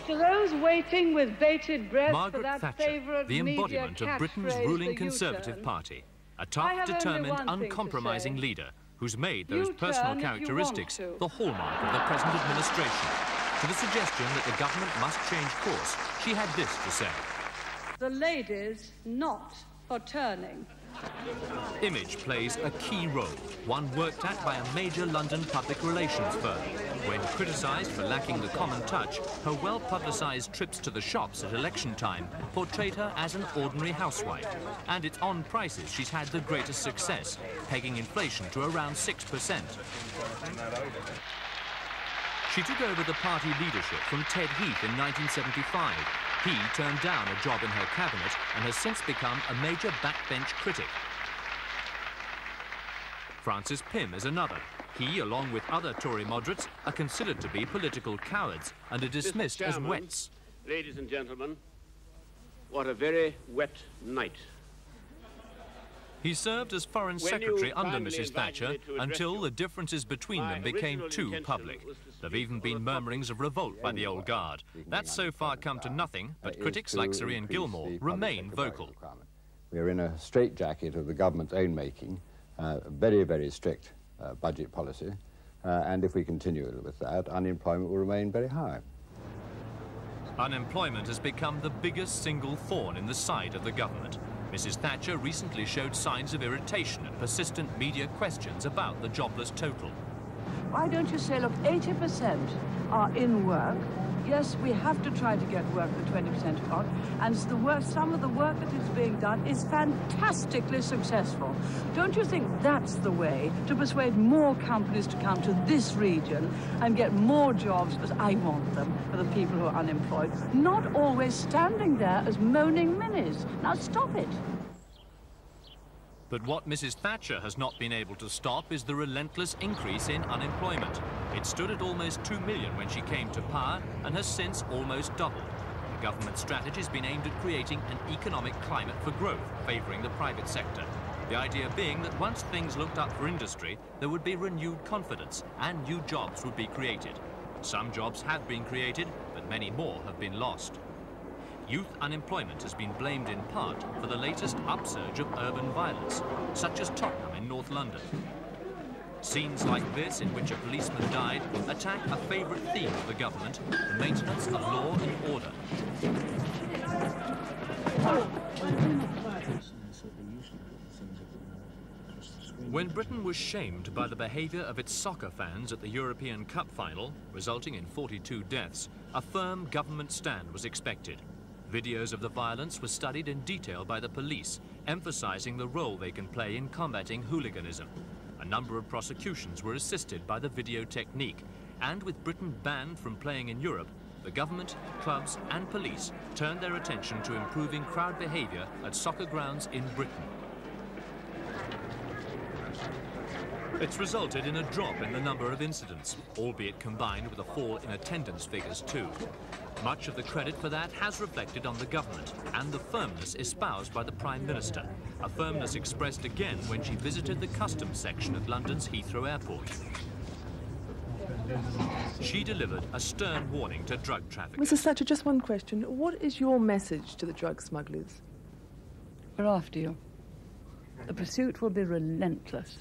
To those waiting with bated breath Margaret for that Thatcher, favourite the media embodiment of Britain's catchphrase, ruling the Conservative U-turn. Party, a I tough, have only determined, one thing to uncompromising say. leader who's made those U-turn personal if you characteristics want to. the hallmark of the present administration. To the suggestion that the government must change course, she had this to say. The ladies not for turning. Image plays a key role, one worked at by a major London public relations firm. When criticised for lacking the common touch, her well-publicised trips to the shops at election time portrayed her as an ordinary housewife. And it's on prices she's had the greatest success, pegging inflation to around 6%. She took over the party leadership from Ted Heath in 1975. He turned down a job in her cabinet and has since become a major backbench critic. Francis Pym is another. He, along with other Tory moderates, are considered to be political cowards and are dismissed as wets. Ladies and gentlemen, what a very wet night. He served as Foreign Secretary under Mrs. Thatcher until the differences between them became too public. There have even been murmurings of revolt by the old guard. That's so far come to nothing, but critics like Sir Ian Gilmour remain vocal. We're in a straitjacket of the government's own making, very, very strict budget policy, and if we continue with that, unemployment will remain very high. Unemployment has become the biggest single thorn in the side of the government. Mrs. Thatcher recently showed signs of irritation at persistent media questions about the jobless total. Why don't you say, look, 80% are in work. Yes, we have to try to get work for 20% on, and some of the work that is being done is fantastically successful. Don't you think that's the way to persuade more companies to come to this region and get more jobs, as I want them, for the people who are unemployed, not always standing there as moaning minis? Now stop it. But what Mrs. Thatcher has not been able to stop is the relentless increase in unemployment. It stood at almost 2 million when she came to power and has since almost doubled. The government's strategy has been aimed at creating an economic climate for growth, favouring the private sector. The idea being that once things looked up for industry, there would be renewed confidence and new jobs would be created. Some jobs have been created, but many more have been lost. Youth unemployment has been blamed in part for the latest upsurge of urban violence, such as Tottenham in North London. Scenes like this, in which a policeman died, attack a favourite theme of the government, the maintenance of law and order. When Britain was shamed by the behaviour of its soccer fans at the European Cup final, resulting in 42 deaths, a firm government stand was expected. Videos of the violence were studied in detail by the police, emphasising the role they can play in combating hooliganism. A number of prosecutions were assisted by the video technique, and with Britain banned from playing in Europe, the government, clubs and police turned their attention to improving crowd behaviour at soccer grounds in Britain. It's resulted in a drop in the number of incidents, albeit combined with a fall in attendance figures too. Much of the credit for that has reflected on the government and the firmness espoused by the Prime Minister, a firmness expressed again when she visited the customs section at London's Heathrow Airport. She delivered a stern warning to drug traffickers. Mrs. Thatcher, just one question. What is your message to the drug smugglers? We're after you. The pursuit will be relentless.